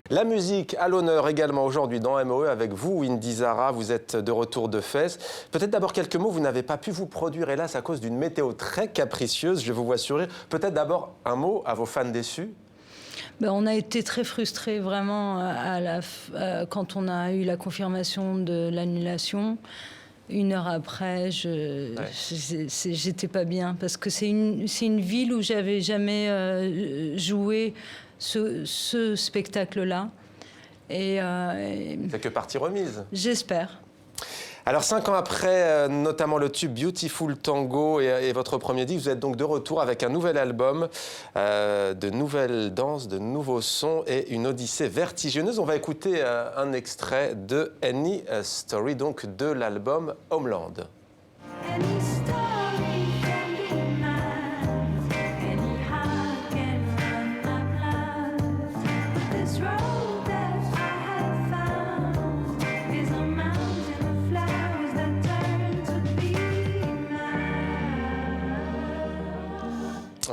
La musique à l'honneur également aujourd'hui dans MOE avec vous, Indy Zara. Vous êtes de retour de Fès. Peut-être d'abord quelques mots. Vous n'avez pas pu vous produire, hélas, à cause d'une météo très capricieuse. Je vous vois sourire. Peut-être d'abord un mot à vos fans déçus. Ben, on a été très frustrés vraiment quand on a eu la confirmation de l'annulation. Une heure après, j'étais pas bien parce que c'est une ville où j'avais jamais joué ce spectacle-là. C'est que partie remise. J'espère. Alors 5 ans après, notamment le tube Beautiful Tango et votre premier disque, vous êtes donc de retour avec un nouvel album, de nouvelles danses, de nouveaux sons et une odyssée vertigineuse. On va écouter un extrait de Any Story, donc de l'album Homeland.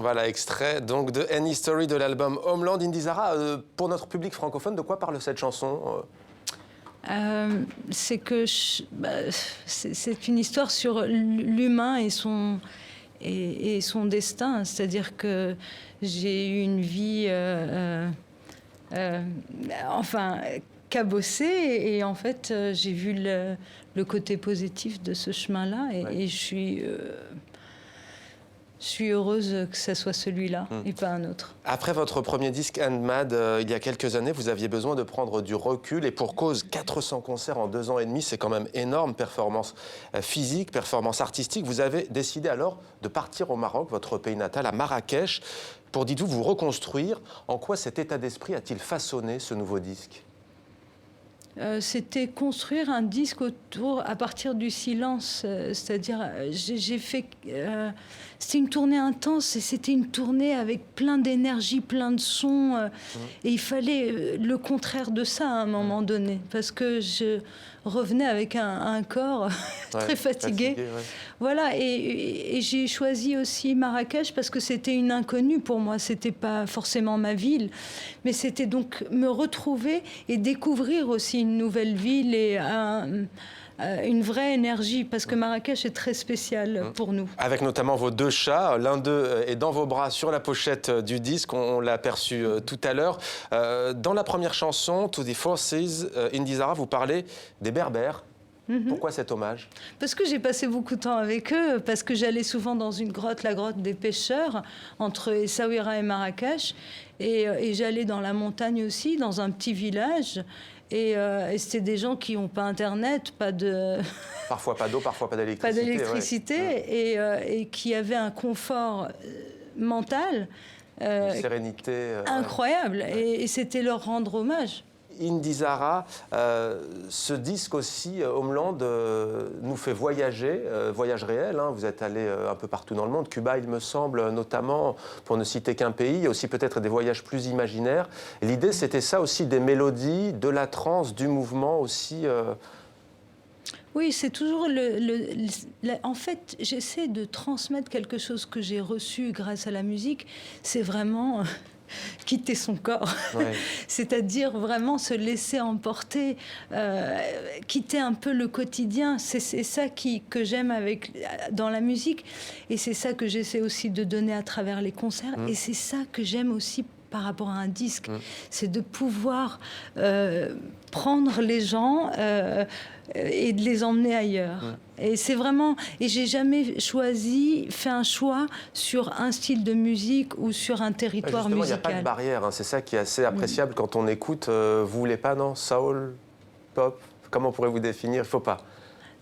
Voilà, extrait donc de Any Story de l'album Homeland. Indy Zara, pour notre public francophone, de quoi parle cette chanson ? C'est que c'est une histoire sur l'humain et son destin. C'est-à-dire que j'ai eu une vie, cabossée, et en fait, j'ai vu le côté positif de ce chemin-là, et je suis heureuse que ce soit celui-là et pas un autre. Après votre premier disque, And Mad, il y a quelques années, vous aviez besoin de prendre du recul et pour cause, 400 concerts en 2 ans et demi, c'est quand même énorme, performance physique, performance artistique. Vous avez décidé alors de partir au Maroc, votre pays natal, à Marrakech, pour, dites-vous, vous reconstruire. En quoi cet état d'esprit a-t-il façonné ce nouveau disque ? C'était construire un disque à partir du silence, c'est-à-dire j'ai fait... c'était une tournée intense et c'était une tournée avec plein d'énergie, plein de sons, et il fallait le contraire de ça à un moment donné, parce que je revenais avec un corps très fatigué. Voilà, et j'ai choisi aussi Marrakech parce que c'était une inconnue pour moi, c'était pas forcément ma ville, mais c'était donc me retrouver et découvrir aussi une nouvelle ville et une vraie énergie, parce que Marrakech est très spécial pour nous. Avec notamment vos 2 chats, l'un d'eux est dans vos bras sur la pochette du disque, on l'a aperçu tout à l'heure. Dans la première chanson, To the Forces, Indy Zara, vous parlez des Berbères. Pourquoi cet hommage ? Parce que j'ai passé beaucoup de temps avec eux, parce que j'allais souvent dans une grotte, la grotte des pêcheurs, entre Essaouira et Marrakech, et j'allais dans la montagne aussi, dans un petit village, et c'était des gens qui n'ont pas Internet, pas de... Parfois pas d'eau, parfois pas d'électricité. Pas d'électricité, et qui avaient un confort mental une sérénité incroyable, et c'était leur rendre hommage. Indy Zara, ce disque aussi, Homeland, nous fait voyager, voyage réel. Hein. Vous êtes allé un peu partout dans le monde, Cuba, il me semble, notamment, pour ne citer qu'un pays. Il y a aussi peut-être des voyages plus imaginaires. L'idée, c'était ça aussi, des mélodies, de la trance, du mouvement aussi. Oui, c'est toujours en fait, j'essaie de transmettre quelque chose que j'ai reçu grâce à la musique. C'est vraiment... quitter son corps, c'est-à-dire vraiment se laisser emporter, quitter un peu le quotidien. C'est ça que j'aime dans la musique, et c'est ça que j'essaie aussi de donner à travers les concerts, et c'est ça que j'aime aussi par rapport à un disque, c'est de pouvoir prendre les gens et de les emmener ailleurs. Et c'est vraiment... Et j'ai jamais fait un choix sur un style de musique ou sur un territoire musical. Il n'y a pas de barrière, hein. C'est ça qui est assez appréciable quand on écoute. Vous voulez pas, non ? Soul, pop, comment pourrez-vous définir ? Il ne faut pas.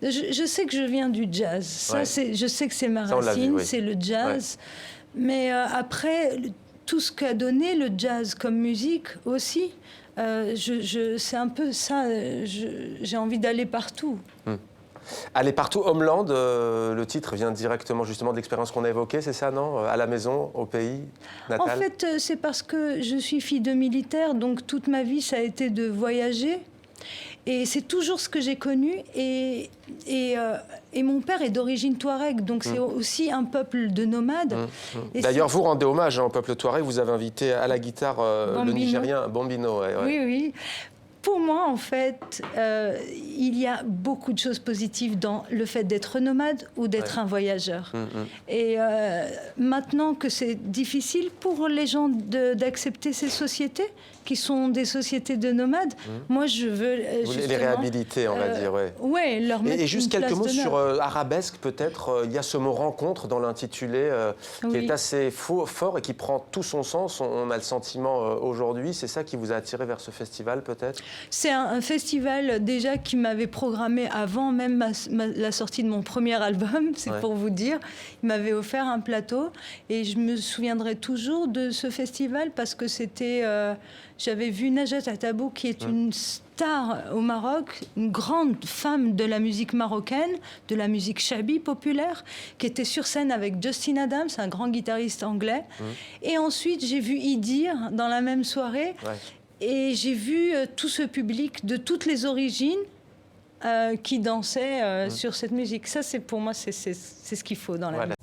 Je sais que je viens du jazz. Ça, je sais que c'est ma racine, c'est le jazz. Mais après, tout ce qu'a donné le jazz comme musique aussi, c'est un peu ça. J'ai envie d'aller partout. Aller partout, Homeland, le titre vient directement justement de l'expérience qu'on a évoquée, c'est ça, non ? À la maison, au pays natal ? En fait, c'est parce que je suis fille de militaire, donc toute ma vie, ça a été de voyager. Et c'est toujours ce que j'ai connu. Et mon père est d'origine touareg, donc c'est aussi un peuple de nomades. D'ailleurs, vous rendez hommage au peuple touareg. Vous avez invité à la guitare le Nigérien Bambino. Ouais. Oui, oui. Pour moi, en fait, il y a beaucoup de choses positives dans le fait d'être nomade ou d'être un voyageur. Et maintenant que c'est difficile pour les gens d'accepter ces sociétés, qui sont des sociétés de nomades, moi, je veux les réhabiliter, on va dire. Ouais, leur mettre et juste une quelques place mots d'honneur. sur arabesque, peut-être. Il y a ce mot rencontre dans l'intitulé qui est assez fort et qui prend tout son sens. On a le sentiment aujourd'hui. C'est ça qui vous a attiré vers ce festival, peut-être? C'est un festival déjà qui m'avait programmé avant même la sortie de mon premier album, c'est pour vous dire. Il m'avait offert un plateau et je me souviendrai toujours de ce festival parce que c'était... j'avais vu Najat Atabou qui est une star au Maroc, une grande femme de la musique marocaine, de la musique chabi populaire, qui était sur scène avec Justin Adams, un grand guitariste anglais. Et ensuite, j'ai vu Idir dans la même soirée. Et j'ai vu tout ce public de toutes les origines qui dansait sur cette musique. Ça, pour moi, c'est ce qu'il faut dans la vie.